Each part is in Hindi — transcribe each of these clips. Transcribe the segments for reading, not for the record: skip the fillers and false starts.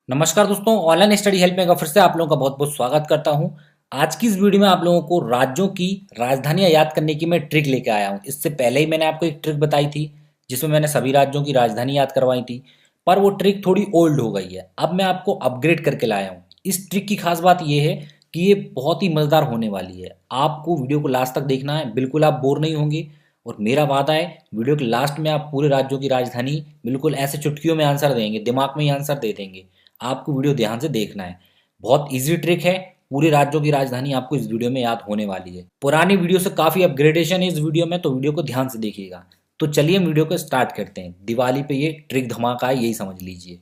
नमस्कार दोस्तों, ऑनलाइन स्टडी हेल्प में फिर से आप लोगों का बहुत बहुत स्वागत करता हूं। आज की इस वीडियो में आप लोगों को राज्यों की राजधानियां याद करने की मैं ट्रिक लेके आया हूं। इससे पहले ही मैंने आपको एक ट्रिक बताई थी जिसमें मैंने सभी राज्यों की राजधानी याद करवाई थी, पर वो ट्रिक थोड़ी ओल्ड हो गई है। अब मैं आपको अपग्रेड करके लाया हूँ। इस ट्रिक की खास बात यह है कि ये बहुत ही मज़ेदार होने वाली है। आपको वीडियो को लास्ट तक देखना है, बिल्कुल आप बोर नहीं होंगे। और मेरा वादा है वीडियो के लास्ट में आप पूरे राज्यों की राजधानी बिल्कुल ऐसे चुटकियों में आंसर देंगे, दिमाग में ही आंसर दे देंगे। आपको वीडियो ध्यान से देखना है। बहुत इजी ट्रिक है। पूरे राज्यों की राजधानी आपको इस वीडियो में याद होने वाली है। पुरानी वीडियो से काफ़ी अपग्रेडेशन है इस वीडियो में, तो वीडियो को ध्यान से देखिएगा। तो चलिए हम वीडियो को स्टार्ट करते हैं। दिवाली पे ये ट्रिक धमाका है, यही समझ लीजिए।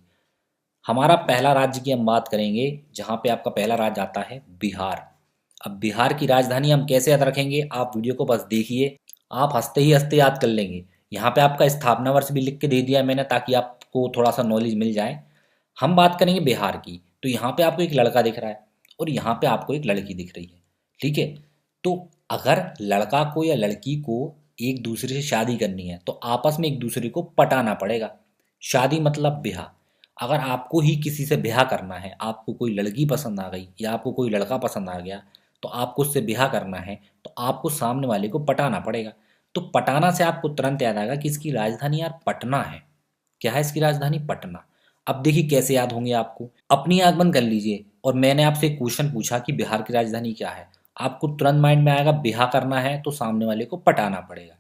हमारा पहला राज्य की हम बात करेंगे, जहाँ पे आपका पहला राज्य आता है बिहार। अब बिहार की राजधानी हम कैसे याद रखेंगे, आप वीडियो को बस देखिए, आप हंसते ही हंसते याद कर लेंगे। यहाँ पे आपका स्थापना वर्ष भी लिख के दे दिया है मैंने, ताकि आपको थोड़ा सा नॉलेज मिल जाए। हम बात करेंगे बिहार की, तो यहाँ पे आपको एक लड़का दिख रहा है और यहाँ पे आपको एक लड़की दिख रही है। ठीक है। तो अगर लड़का को या लड़की को एक दूसरे से शादी करनी है तो आपस में एक दूसरे को पटाना पड़ेगा। शादी मतलब ब्याह। अगर आपको ही किसी से ब्याह करना है, आपको कोई लड़की पसंद आ गई या आपको कोई लड़का पसंद आ गया, तो आपको उससे ब्याह करना है तो आपको सामने वाले को पटाना पड़ेगा। तो पटाना से आपको तुरंत याद आएगा कि इसकी राजधानी यार पटना है। क्या है इसकी राजधानी? पटना। अब देखिए कैसे याद होंगे आपको। अपनी आंख बंद कर लीजिए और मैंने आपसे एक क्वेश्चन पूछा कि बिहार की राजधानी क्या है। आपको तुरंत माइंड में आएगा ब्याह करना है तो सामने वाले को पटाना पड़ेगा,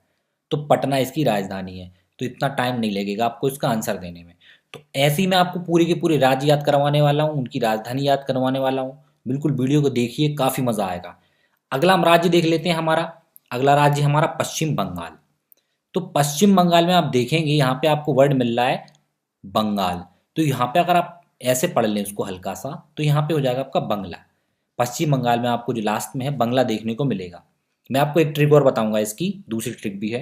तो पटना इसकी राजधानी है। तो इतना टाइम नहीं लगेगा आपको इसका आंसर देने में। तो ऐसे ही मैं आपको पूरे के पूरे राज्य याद करवाने वाला हूँ, उनकी राजधानी याद करवाने वाला हूँ। बिल्कुल वीडियो को देखिए, काफ़ी मज़ा आएगा। अगला हम राज्य देख लेते हैं। हमारा अगला राज्य हमारा पश्चिम बंगाल। तो पश्चिम बंगाल में आप देखेंगे यहाँ पे आपको वर्ड मिल रहा है बंगाल। तो यहाँ पे अगर आप ऐसे पढ़ लें उसको हल्का सा, तो यहाँ पे हो जाएगा आपका बंगला। पश्चिम बंगाल में आपको जो लास्ट में है बंगला देखने को मिलेगा। मैं आपको एक ट्रिक और बताऊंगा, इसकी दूसरी ट्रिक भी है।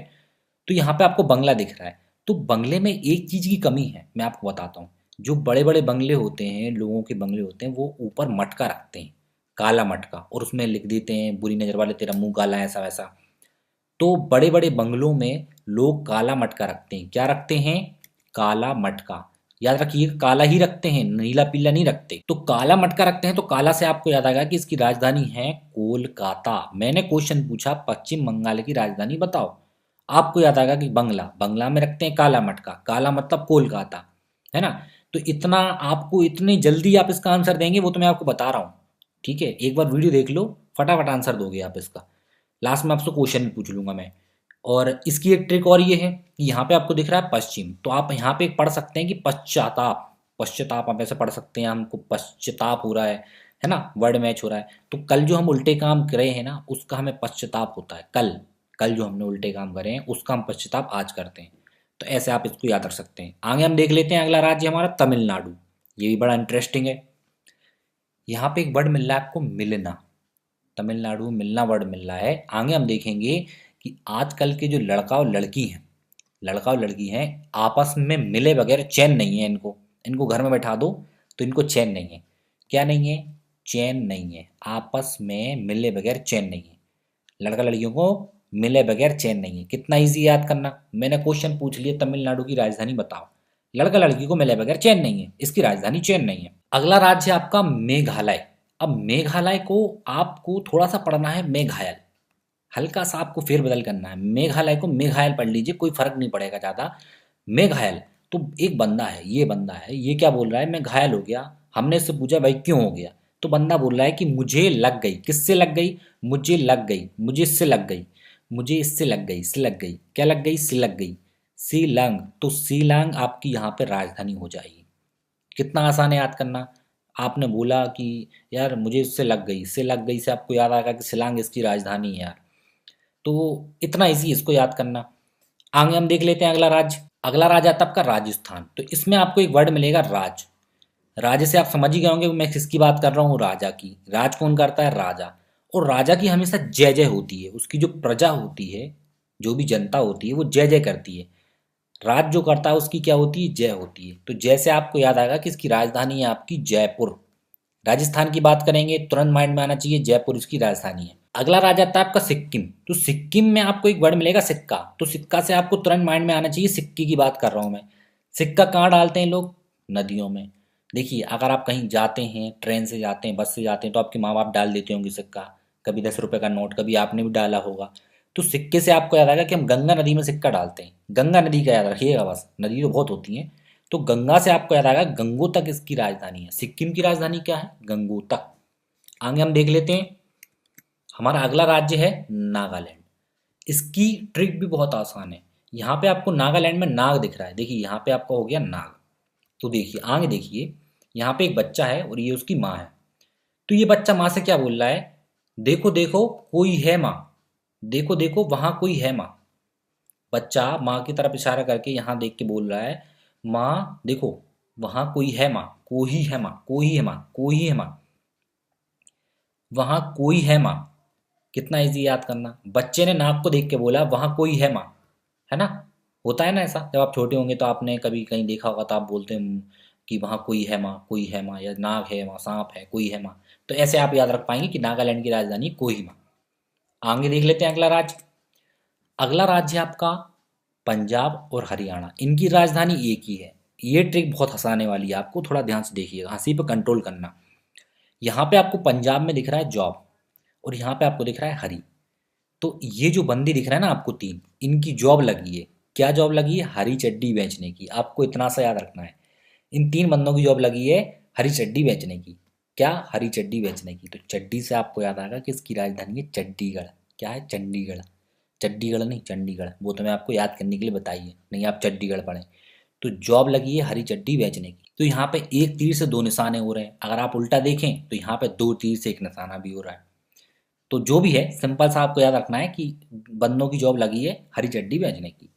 तो यहाँ पे आपको बंगला दिख रहा है, तो बंगले में एक चीज़ की कमी है, मैं आपको बताता हूँ। जो बड़े बड़े बंगले होते हैं, लोगों के बंगले होते हैं, वो ऊपर मटका रखते हैं, काला मटका, और उसमें लिख देते हैं बुरी नज़र वाले तेरा मुंह काला है, ऐसा वैसा। तो बड़े बड़े बंगलों में लोग काला मटका रखते हैं। क्या रखते हैं? काला मटका। याद रखिए, काला ही रखते हैं, नीला पीला नहीं रखते। तो काला मटका रखते हैं, तो काला से आपको याद आएगा कि इसकी राजधानी है कोलकाता। मैंने क्वेश्चन पूछा पश्चिम बंगाल की राजधानी बताओ, आपको याद आएगा कि बंगला, बंगला में रखते हैं काला मटका, काला मतलब कोलकाता, है ना। तो इतना आपको, इतनी जल्दी आप इसका आंसर देंगे वो तो मैं आपको बता रहा हूँ। ठीक है, एक बार वीडियो देख लो, फटाफट आंसर दोगे आप इसका। लास्ट में आपसे क्वेश्चन भी पूछ लूंगा मैं। और इसकी एक ट्रिक और ये है कि यहाँ पे आपको दिख रहा है पश्चिम, तो आप यहाँ पे पढ़ सकते हैं कि पश्चाताप। पश्चाताप आप ऐसे पढ़ सकते हैं, हमको पश्चाताप हो रहा है ना, वर्ड मैच हो रहा है। तो कल जो हम उल्टे काम करे हैं ना, उसका हमें पश्चाताप होता है। कल कल जो हमने उल्टे काम करे हैं उसका हम पश्चाताप आज करते हैं। तो ऐसे आप इसको याद रख सकते हैं। आगे हम देख लेते हैं अगला राज्य हमारा तमिलनाडु। ये भी बड़ा इंटरेस्टिंग है। यहाँ पे एक वर्ड मिल रहा है आपको, मिलना। तमिलनाडु में मिलना वर्ड मिल रहा है। आगे हम देखेंगे कि आजकल के जो लड़का और लड़की हैं, लड़का और लड़की हैं, आपस में मिले बगैर चैन नहीं है इनको। इनको घर में बैठा दो तो इनको चैन नहीं है। क्या नहीं है? चैन नहीं है। आपस में मिले बगैर चैन नहीं है। लड़का लड़कियों को मिले बगैर चैन नहीं है। कितना इजी याद करना। मैंने क्वेश्चन पूछ लिया तमिलनाडु की राजधानी बताओ, लड़का लड़की को मिले बगैर चैन नहीं है, इसकी राजधानी चैन नहीं है। अगला राज्य है आपका मेघालय। अब मेघालय को आपको थोड़ा सा पढ़ना है मेघायल, हल्का सा आपको फेरबदल करना है। मेघालय को मेघायल पढ़ लीजिए, कोई फर्क नहीं पड़ेगा ज़्यादा। मेघायल। तो एक बंदा है, ये बंदा है, ये क्या बोल रहा है? मैं घायल हो गया। हमने इससे पूछा भाई क्यों हो गया, तो बंदा बोल रहा है कि मुझे लग गई। किससे लग गई? मुझे लग गई, मुझे इससे लग गई, मुझे इससे लग गई, से लग गई। क्या लग गई? से लग गई। सीलंग। तो सीलंग आपकी यहाँ पे राजधानी हो जाएगी। कितना आसान है याद करना। आपने बोला कि यार मुझे इससे लग गई, से लग गई से आपको याद आएगा कि शिलांग इसकी राजधानी है यार। तो इतना इजी इसको याद करना। आगे हम देख लेते हैं अगला राज्य। अगला राज्य आता है आपका राजस्थान। तो इसमें आपको एक वर्ड मिलेगा राज। राज से आप समझ ही गए होंगे मैं किसकी बात कर रहा हूँ, राजा की। राज कौन करता है? राजा। और राजा की हमेशा जय जय होती है। उसकी जो प्रजा होती है, जो भी जनता होती है, वो जय जय करती है। राज जो करता है उसकी क्या होती है? जय होती है। तो जैसे आपको याद आएगा कि इसकी राजधानी है आपकी जयपुर। राजस्थान की बात करेंगे तुरंत माइंड में आना चाहिए जयपुर इसकी राजधानी है। अगला राज्य आता है आपका सिक्किम। तो सिक्किम में आपको एक वर्ड मिलेगा सिक्का। तो सिक्का से आपको तुरंत माइंड में आना चाहिए, सिक्के की बात कर रहा हूँ मैं। सिक्का कहाँ डालते हैं लोग? नदियों में। देखिए, अगर आप कहीं जाते हैं, ट्रेन से जाते हैं, बस से जाते हैं, तो आपके माँ बाप डाल देते होंगे सिक्का, कभी 10 रुपए का नोट, कभी आपने भी डाला होगा। तो सिक्के से आपको याद आएगा कि हम गंगा नदी में सिक्का डालते हैं। गंगा नदी का याद रखिएगा, बस नदी तो बहुत होती हैं। तो गंगा से आपको याद आएगा गंगोतक इसकी राजधानी है। सिक्किम की राजधानी क्या है? गंगोतक। आगे हम देख लेते हैं, हमारा अगला राज्य है नागालैंड। इसकी ट्रिक भी बहुत आसान है। यहाँ पे आपको नागालैंड में नाग दिख रहा है, देखिए यहाँ पे आपका हो गया नाग। तो देखिए आगे देखिए, यहाँ पे एक बच्चा है और ये उसकी माँ है। तो ये बच्चा माँ से क्या बोल रहा है? देखो देखो कोई है माँ, देखो देखो वहां कोई है माँ। बच्चा माँ की तरफ इशारा करके यहाँ देख के बोल रहा है, माँ देखो वहां कोई है माँ, कोई है माँ, कोई है माँ, कोई है माँ, वहां कोई है माँ। कितना इजी याद करना। बच्चे ने नाक को देख के बोला वहां कोई है माँ, है ना। होता है ना ऐसा, जब आप छोटे होंगे तो आपने कभी कहीं देखा होगा तो आप बोलते हैं कि वहां कोई है माँ, कोई है माँ, या नाग है वहाँ, सांप है, कोई है माँ। तो ऐसे आप याद रख पाएंगे कि नागालैंड की राजधानी कोहिमा। आगे देख लेते हैं अगला राज्य। अगला राज्य है आपका पंजाब और हरियाणा। इनकी राजधानी एक ही है। ये ट्रिक बहुत हंसाने वाली है, आपको थोड़ा ध्यान से देखिएगा, हंसी पे कंट्रोल करना। यहाँ पे आपको पंजाब में दिख रहा है जॉब, और यहाँ पे आपको दिख रहा है हरी। तो ये जो बंदी दिख रहा है ना आपको तीन, इनकी जॉब लगी है। क्या जॉब लगी है? हरी चड्डी बेचने की। आपको इतना सा याद रखना है, इन तीन बंदों की जॉब लगी है हरी चड्डी बेचने की। क्या? हरी चड्डी बेचने की। तो चड्डी से आपको याद आएगा कि इसकी राजधानी है चंडीगढ़। क्या है? चंडीगढ़। चंडीगढ़ नहीं, चंडीगढ़, वो तो मैं आपको याद करने के लिए बताई है, नहीं आप चंडीगढ़ पढ़ें। तो जॉब लगी है हरी चड्डी बेचने की। तो यहाँ पे एक तीर से दो निशाने हो रहे हैं। अगर आप उल्टा देखें तो यहाँ पे दो तीर से एक निशाना भी हो रहा है। तो जो भी है, सिंपल सा आपको याद रखना है कि बंदों की जॉब लगी है हरी चड्डी बेचने की।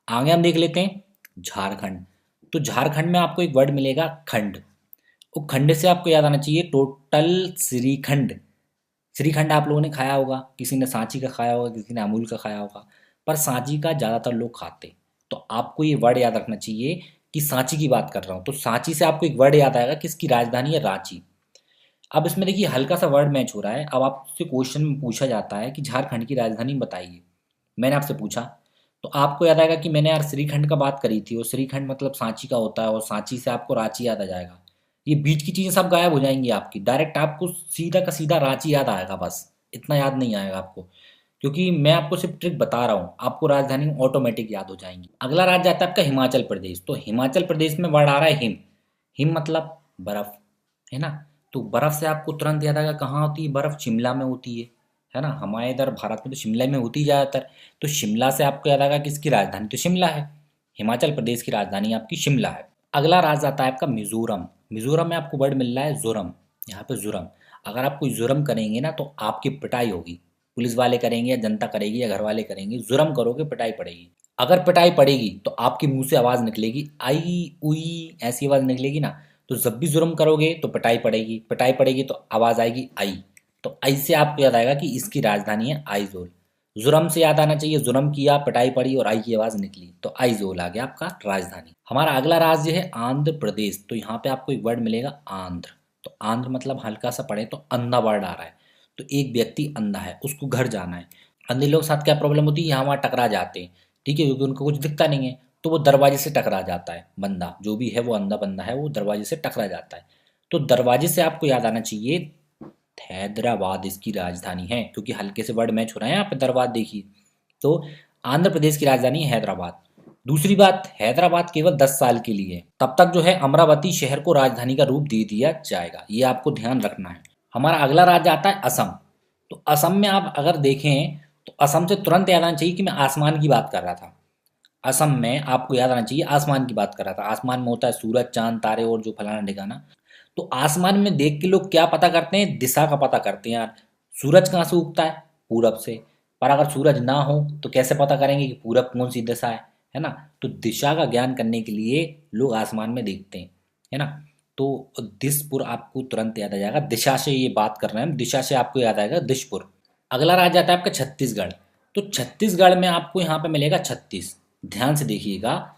आगे हम देख लेते हैं झारखंड। तो झारखंड में आपको एक वर्ड मिलेगा खंड। वो खंड से आपको याद आना चाहिए टोटल श्रीखंड। श्रीखंड आप लोगों ने खाया होगा, किसी ने सांची का खाया होगा, किसी ने अमूल का खाया होगा, पर सांची का ज़्यादातर लोग खाते। तो आपको ये वर्ड याद रखना चाहिए कि सांची की बात कर रहा हूँ। तो सांची से आपको एक वर्ड याद आएगा कि इसकी राजधानी है रांची। अब इसमें देखिए हल्का सा वर्ड मैच हो रहा है। अब आपसे क्वेश्चन में पूछा जाता है कि झारखंड की राजधानी बताइए, मैंने आपसे पूछा, तो आपको याद आएगा कि मैंने यार श्रीखंड का बात करी थी, और श्रीखंड मतलब सांची का होता है, और सांची से आपको रांची याद आ जाएगा। ये बीच की चीज़ें सब गायब हो जाएंगी आपकी, डायरेक्ट आपको सीधा का सीधा रांची याद आएगा, बस इतना याद नहीं आएगा आपको, क्योंकि मैं आपको सिर्फ ट्रिक बता रहा हूँ, आपको राजधानी ऑटोमेटिक याद हो जाएंगी। अगला राज्य आता है आपका हिमाचल प्रदेश। तो हिमाचल प्रदेश में वर्ड आ रहा है हिम। हिम मतलब बर्फ, है ना। तो बर्फ से आपको तुरंत याद आएगा कहाँ होती है बर्फ? शिमला में होती है ना। हमारे इधर भारत में तो शिमला में होती है ज़्यादातर। तो शिमला से आपको याद आएगा कि इसकी राजधानी तो शिमला है। हिमाचल प्रदेश की राजधानी आपकी शिमला है। अगला राज्य आता है आपका मिजोरम। मिजोरम में आपको वर्ड मिल रहा है जुर्म। यहाँ पे जुर्म, अगर आप कोई जुर्म करेंगे ना तो आपकी पिटाई होगी। पुलिस वाले करेंगे या जनता करेगी या घर वाले करेंगे, जुर्म करोगे पिटाई पड़ेगी। अगर पिटाई पड़ेगी तो आपके मुंह से आवाज़ निकलेगी आई उई, ऐसी आवाज़ निकलेगी ना। तो जब भी जुर्म करोगे तो पिटाई पड़ेगी, पिटाई पड़ेगी तो आवाज़ आएगी आई। तो आई से आपको याद आएगा कि इसकी राजधानी है आइजोल। जुर्म से याद आना चाहिए जुर्म किया, पिटाई पड़ी और आई की आवाज़ निकली, तो आइजोल आ गया आपका राजधानी। हमारा अगला राज्य है आंध्र प्रदेश। तो यहाँ पे आपको एक वर्ड मिलेगा आंध्र। तो आंध्र मतलब हल्का सा पढ़े तो अंधा वर्ड आ रहा है। तो एक व्यक्ति अंधा है, उसको घर जाना है। अंधे लोग के साथ क्या प्रॉब्लम होती है? यहाँ वहाँ टकरा जाते हैं, ठीक है, क्योंकि उनको कुछ दिखता नहीं है। तो वो दरवाजे से टकरा जाता है, बंदा जो भी है वो अंधा बंदा है, वो दरवाजे से टकरा जाता है। तो दरवाजे से आपको याद आना चाहिए हैदराबाद इसकी राजधानी है, क्योंकि हल्के से वर्ड मैच हो रहे हैं यहाँ पे, दरबार देखिए। तो आंध्र प्रदेश की राजधानी है हैदराबाद। दूसरी बात, हैदराबाद केवल 10 साल के लिए है, तब तक जो है अमरावती शहर को राजधानी का रूप दे दिया जाएगा, ये आपको ध्यान रखना है। हमारा अगला राज्य आता है असम। तो असम में आप अगर देखें तो असम से तुरंत याद आना चाहिए कि मैं आसमान की बात कर रहा था। असम में आपको याद आना चाहिए आसमान की बात कर रहा था। आसमान में होता है सूरज, चांद, तारे और जो फलाना ठिकाना। तो आसमान में देख के लोग क्या पता करते हैं? दिशा का पता करते हैं यार। सूरज कहाँ से उगता है? पूरब से। पर अगर सूरज ना हो तो कैसे पता करेंगे कि पूरब कौन सी दिशा है ना। तो दिशा का ज्ञान करने के लिए लोग आसमान में देखते हैं, है ना। तो दिसपुर आपको तुरंत याद आ जाएगा, दिशा से ये बात कर रहे हैं हम, दिशा से आपको याद आएगा दिशपुर। अगला राज्य आता है आपका छत्तीसगढ़। तो छत्तीसगढ़ में आपको यहाँ पे मिलेगा 36। ध्यान से देखिएगा,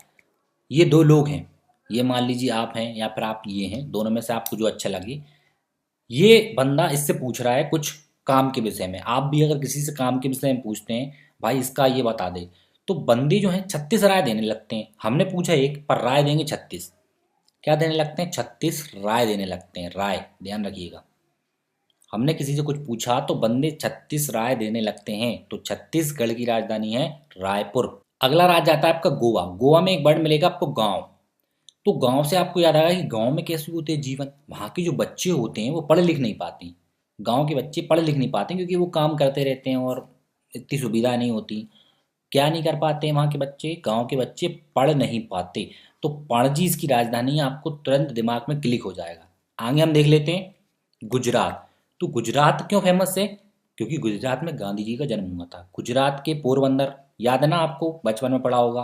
ये दो लोग हैं, ये मान लीजिए आप हैं या फिर आप ये हैं, दोनों में से आपको जो अच्छा लगे। ये बंदा इससे पूछ रहा है कुछ काम के विषय में। आप भी अगर किसी से काम के विषय में पूछते हैं, भाई इसका ये बता दे, तो बंदे जो हैं 36 राय देने लगते हैं। हमने पूछा एक, पर राय देंगे 36। क्या देने लगते हैं? 36 राय देने लगते हैं। राय, ध्यान रखिएगा। हमने किसी से कुछ पूछा तो बंदे 36 राय देने लगते हैं। तो छत्तीसगढ़ की राजधानी है रायपुर। अगला राज्य आता है आपका गोवा। गोवा में एक वर्ड मिलेगा आपको गांव। तो गांव से आपको याद आएगा कि गांव में कैसे होते हैं जीवन। वहाँ के जो बच्चे होते हैं वो पढ़ लिख नहीं पाते। गांव के बच्चे पढ़ लिख नहीं पाते क्योंकि वो काम करते रहते हैं और इतनी सुविधा नहीं होती। क्या नहीं कर पाते हैं वहाँ के बच्चे? गांव के बच्चे पढ़ नहीं पाते। तो पणजी इसकी राजधानी है, आपको तुरंत दिमाग में क्लिक हो जाएगा। आगे हम देख लेते हैं गुजरात। तो गुजरात क्यों फेमस है? क्योंकि गुजरात में गांधी जी का जन्म हुआ था। गुजरात के पोरबंदर, याद है ना, आपको बचपन में पढ़ा होगा।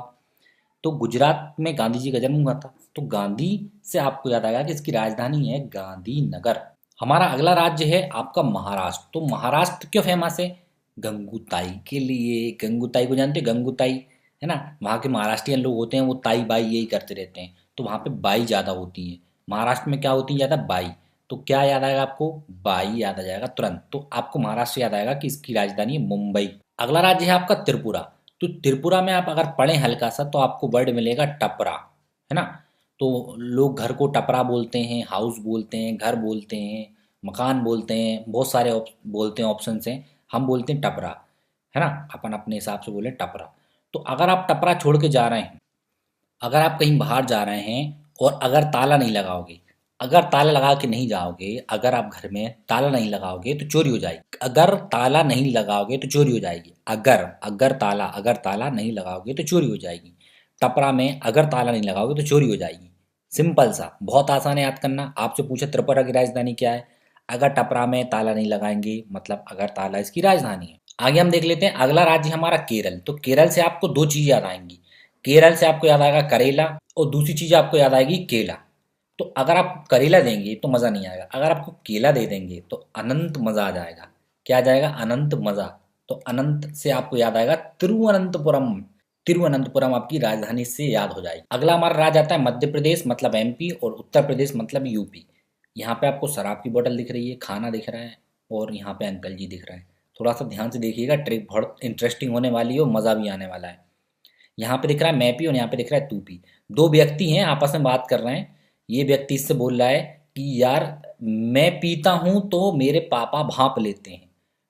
तो गुजरात में गांधी जी का जन्म हुआ था। तो गांधी से आपको याद आएगा कि इसकी राजधानी है गांधीनगर। हमारा अगला राज्य है आपका महाराष्ट्र। तो महाराष्ट्र क्यों फेमस है? गंगूताई के लिए। गंगूताई को जानते हैं? गंगूताई, है ना। वहाँ के महाराष्ट्रियन लोग होते हैं वो ताई बाई यही करते रहते हैं। तो वहाँ पे बाई ज़्यादा होती है। महाराष्ट्र में क्या होती है ज़्यादा? बाई। तो क्या याद आएगा आपको? बाई याद आ जाएगा तुरंत। तो आपको महाराष्ट्र याद आएगा कि इसकी राजधानी है मुंबई। अगला राज्य है आपका त्रिपुरा। तो त्रिपुरा में आप अगर पढ़ें हल्का सा तो आपको वर्ड मिलेगा टपरा, है ना। तो लोग घर को टपरा बोलते हैं, हाउस बोलते हैं, घर बोलते हैं, मकान बोलते हैं, बहुत सारे बोलते हैं, ऑप्शन हैं। हम बोलते हैं टपरा, है ना। अपन अपने हिसाब से बोले टपरा। तो अगर आप टपरा छोड़ के जा रहे हैं, अगर आप कहीं बाहर जा रहे हैं और अगर ताला नहीं लगाओगे, अगर ताला लगा के नहीं जाओगे, अगर आप घर में ताला नहीं लगाओगे तो चोरी हो जाएगी। अगर ताला नहीं लगाओगे तो चोरी हो जाएगी। अगर अगर ताला नहीं लगाओगे तो चोरी हो जाएगी। टपरा में अगर ताला नहीं लगाओगे तो चोरी हो जाएगी। सिंपल सा, बहुत आसान है याद करना। आपसे पूछे त्रिपुरा की राजधानी क्या है, अगर टपरा में ताला नहीं लगाएंगे मतलब अगर ताला इसकी राजधानी है। आगे हम देख लेते हैं अगला राज्य हमारा केरल। तो केरल से आपको दो चीज याद आएंगी। केरल से आपको याद आएगा करेला और दूसरी चीज आपको याद आएगी केला। तो अगर आप करेला देंगे तो मज़ा नहीं आएगा, अगर आपको केला दे देंगे तो अनंत मज़ा आ जाएगा। क्या आ जाएगा? अनंत मज़ा। तो अनंत से आपको याद आएगा तिरुवनंतपुरम। तिरुवनंतपुरम आपकी राजधानी से याद हो जाएगी। अगला हमारा राज्य आता है मध्य प्रदेश मतलब एमपी और उत्तर प्रदेश मतलब यूपी। यहाँ पे आपको शराब की बोतल दिख रही है, खाना दिख रहा है और यहाँ पे अंकल जी दिख रहा है। थोड़ा सा ध्यान से देखिएगा, ट्रिक बहुत इंटरेस्टिंग होने वाली है और मज़ा भी आने वाला है। यहाँ पे दिख रहा है मैपी और यहाँ पे दिख रहा है तूपी। दो व्यक्ति हैं आपस में बात कर रहे हैं। ये व्यक्ति इससे बोल रहा है कि यार मैं पीता हूँ तो मेरे पापा भाप लेते हैं।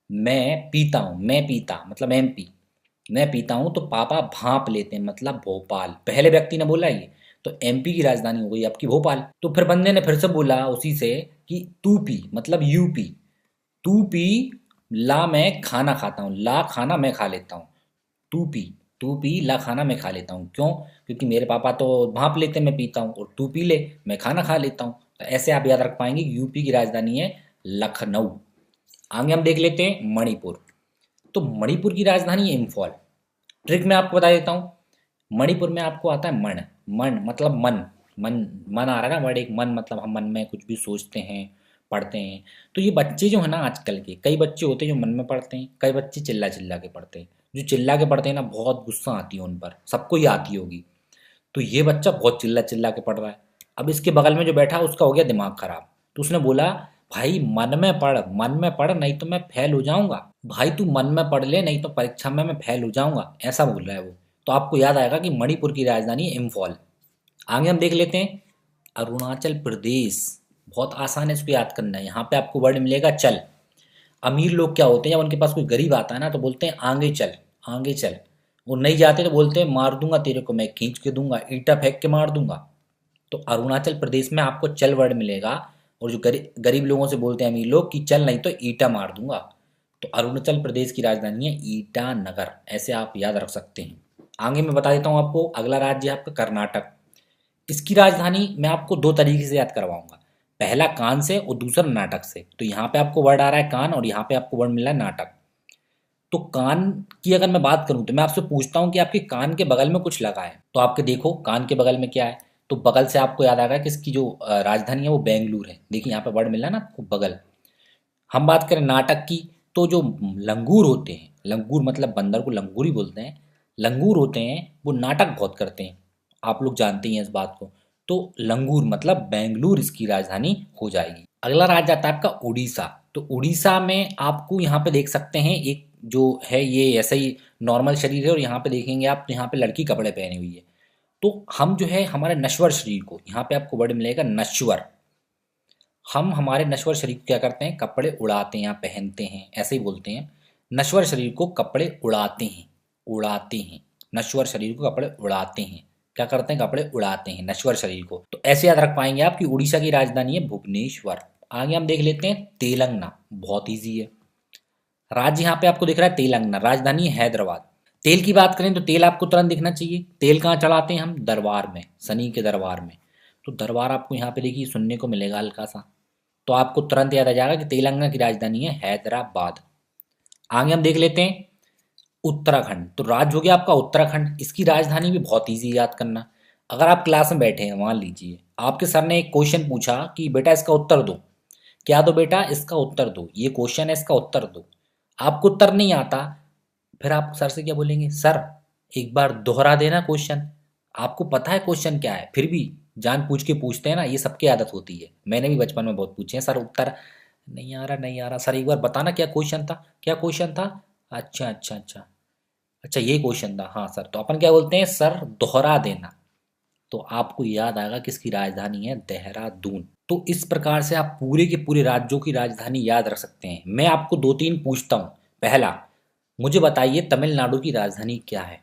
मैं पीता हूँ, मैं पीता मतलब एमपी, मैं पीता हूँ तो पापा भाप लेते हैं मतलब भोपाल। पहले व्यक्ति ने बोला ये। तो एमपी की राजधानी हो गई आपकी भोपाल। तो फिर बंदे ने फिर से बोला उसी से कि तू पी मतलब यूपी। तू पी, ला मैं खाना खाता हूँ, ला खाना मैं खा लेता हूँ। तू पी, तू पी ला खाना मैं खा लेता हूँ। क्यों? क्योंकि मेरे पापा तो भाप लेते मैं पीता हूँ और तू पी ले मैं खाना खा लेता हूँ। तो ऐसे आप याद रख पाएंगे कि यूपी की राजधानी है लखनऊ। आगे हम देख लेते हैं मणिपुर। तो मणिपुर की राजधानी है इम्फॉल। ट्रिक मैं आपको बता देता हूँ। मणिपुर में आपको आता है मन। मन मतलब मन, मन मन आ रहा है ना वर्ड, एक मन मतलब हम मन में कुछ भी सोचते हैं, पढ़ते हैं। तो ये बच्चे जो है ना आजकल के, कई बच्चे होते हैं जो मन में पढ़ते हैं, कई बच्चे चिल्ला चिल्ला के पढ़ते हैं। जो चिल्ला के पढ़ते हैं ना बहुत गुस्सा आती है उन पर, सबको ही आती होगी। तो ये बच्चा बहुत चिल्ला चिल्ला के पढ़ रहा है। अब इसके बगल में जो बैठा उसका हो गया दिमाग खराब। तो उसने बोला भाई मन में पढ़, मन में पढ़ नहीं तो मैं फेल हो जाऊंगा। भाई तू मन में पढ़ ले नहीं तो परीक्षा में मैं फेल हो जाऊंगा, ऐसा बोल रहा है वो। तो आपको याद आएगा कि मणिपुर की राजधानी है इम्फॉल। आगे हम देख लेते हैं अरुणाचल प्रदेश। बहुत आसान है इसको याद करना है। यहाँ पे आपको वर्ड मिलेगा चल। अमीर लोग क्या होते हैं, जब उनके पास कोई गरीब आता है ना तो बोलते हैं आगे चल, आगे चल। वो नहीं जाते तो बोलते हैं मार दूंगा तेरे को, मैं खींच के दूंगा, ईंटा फेंक के मार दूंगा। तो अरुणाचल प्रदेश में आपको चल वर्ड मिलेगा। और जो गरीब गरीब लोगों से बोलते हैं अमीर लोग कि चल नहीं तो ईटा मार दूंगा। तो अरुणाचल प्रदेश की राजधानी है ईटानगर। ऐसे आप याद रख सकते हैं। आगे मैं बता देता हूँ आपको, अगला राज्य है आपका कर्नाटक। इसकी राजधानी मैं आपको दो तरीके से याद करवाऊंगा। पहला कान से और दूसरा नाटक से। तो यहाँ पे आपको वर्ड आ रहा है कान और यहाँ पे आपको वर्ड मिल रहा है नाटक। तो कान की अगर मैं बात करूं तो मैं आपसे पूछता हूं कि आपके कान के बगल में कुछ लगा है तो आपके देखो कान के बगल में क्या है। तो बगल से आपको याद आ रहा है कि इसकी जो राजधानी है वो बेंगलुरु है। देखिए यहाँ पे वर्ड मिला ना आपको बगल। हम बात करें नाटक की, तो जो लंगूर होते हैं, लंगूर मतलब बंदर को लंगूर ही बोलते हैं, लंगूर होते हैं वो नाटक बहुत करते हैं। आप लोग जानते ही हैं इस बात को। तो लंगूर मतलब बेंगलुरु इसकी राजधानी हो जाएगी। अगला राज्य आता है आपका उड़ीसा। तो उड़ीसा में आपको यहाँ पे देख सकते हैं एक जो है ये ऐसा ही नॉर्मल शरीर है और यहाँ पे देखेंगे आप तो यहाँ पे लड़की कपड़े पहनी हुई है। तो हम जो है हमारे नश्वर शरीर को, यहाँ पे आपको वर्ड मिलेगा नश्वर, हम हमारे नश्वर शरीर को क्या करते हैं, कपड़े उड़ाते हैं या पहनते हैं, ऐसे ही बोलते हैं। नश्वर शरीर को कपड़े उड़ाते हैं, उड़ाते हैं, नश्वर शरीर को कपड़े उड़ाते हैं, क्या करते हैं, कपड़े उड़ाते हैं नश्वर शरीर को। तो ऐसे याद रख पाएंगे आप कि उड़ीसा की राजधानी है भुवनेश्वर। आगे हम देख लेते हैं तेलंगाना, बहुत ईजी है। राज्य यहाँ पे आपको दिख रहा है तेलंगाना, राजधानी है हैदराबाद। तेल की बात करें तो तेल आपको तुरंत दिखना चाहिए। तेल कहाँ चढ़ाते हैं हम, दरबार में, शनि के दरबार में। तो दरबार आपको यहाँ पे देखिए सुनने को मिलेगा हल्का सा, तो आपको तुरंत याद आ जाएगा कि तेलंगाना की राजधानी है हैदराबाद। आगे हम देख लेते हैं उत्तराखंड। तो राज्य हो गया आपका उत्तराखंड, इसकी राजधानी भी बहुत ईजी याद करना। अगर आप क्लास में बैठे हैं, मान लीजिए आपके सर ने एक क्वेश्चन पूछा कि बेटा इसका उत्तर दो, क्या दो बेटा, इसका उत्तर दो, ये क्वेश्चन है इसका उत्तर दो। आपको उत्तर नहीं आता, फिर आप सर से क्या बोलेंगे, सर एक बार दोहरा देना क्वेश्चन। आपको पता है क्वेश्चन क्या है, फिर भी जान पूछ के पूछते हैं ना, ये सबकी आदत होती है। मैंने भी बचपन में बहुत पूछे हैं, सर उत्तर नहीं आ रहा, नहीं आ रहा, सर एक बार बताना क्या क्वेश्चन था, क्या क्वेश्चन था, अच्छा अच्छा अच्छा अच्छा ये क्वेश्चन था, हाँ सर। तो अपन क्या बोलते हैं, सर दोहरा देना। तो आपको याद आएगा किसकी राजधानी है, देहरादून। तो इस प्रकार से आप पूरे के पूरे राज्यों की राजधानी याद रख सकते हैं। मैं आपको दो तीन पूछता हूँ। पहला, मुझे बताइए तमिलनाडु की राजधानी क्या है।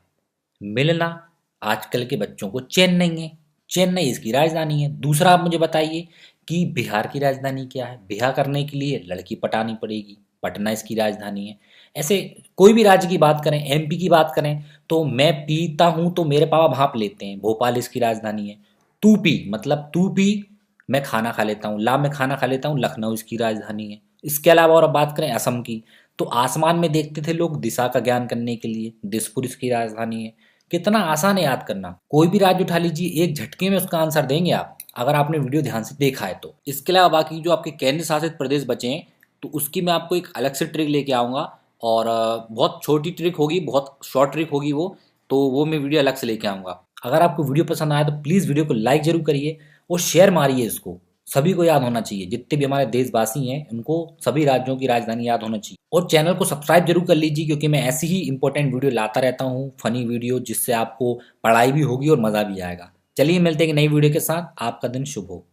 मिलना, आजकल के बच्चों को चेन्नई है, चेन्नई इसकी राजधानी है। दूसरा, आप मुझे बताइए कि बिहार की राजधानी क्या है। बिहार करने के लिए लड़की पटानी पड़ेगी, पटना इसकी राजधानी है। ऐसे कोई भी राज्य की बात करें, एमपी की बात करें, तो मैं पीता हूँ तो मेरे पापा भाप लेते हैं, भोपाल इसकी राजधानी है। तू पी मतलब तू पी, मैं खाना खा लेता हूँ, ला मैं खाना खा लेता हूँ, लखनऊ इसकी राजधानी है। इसके अलावा और बात करें असम की, तो आसमान में देखते थे लोग दिशा का ज्ञान करने के लिए, दिसपुर इसकी राजधानी है। कितना आसान है याद करना, कोई भी राज्य उठा लीजिए, एक झटके में उसका आंसर देंगे आप, अगर आपने वीडियो ध्यान से देखा है तो। इसके अलावा बाकी जो आपके केंद्र शासित प्रदेश बचे हैं, तो उसकी मैं आपको एक अलग से ट्रिक लेके आऊँगा, और बहुत छोटी ट्रिक होगी, बहुत शॉर्ट ट्रिक होगी वो, तो वो मैं वीडियो अलग से लेके आऊँगा। अगर आपको वीडियो पसंद आया तो प्लीज़ वीडियो को लाइक जरूर करिए और शेयर मारिए इसको। सभी को याद होना चाहिए, जितने भी हमारे देशवासी हैं उनको सभी राज्यों की राजधानी याद होना चाहिए। और चैनल को सब्सक्राइब जरूर कर लीजिए, क्योंकि मैं ऐसी ही इंपॉर्टेंट वीडियो लाता रहता हूँ, फनी वीडियो, जिससे आपको पढ़ाई भी होगी और मज़ा भी आएगा। चलिए मिलते हैं एक नई वीडियो के साथ, आपका दिन शुभ हो।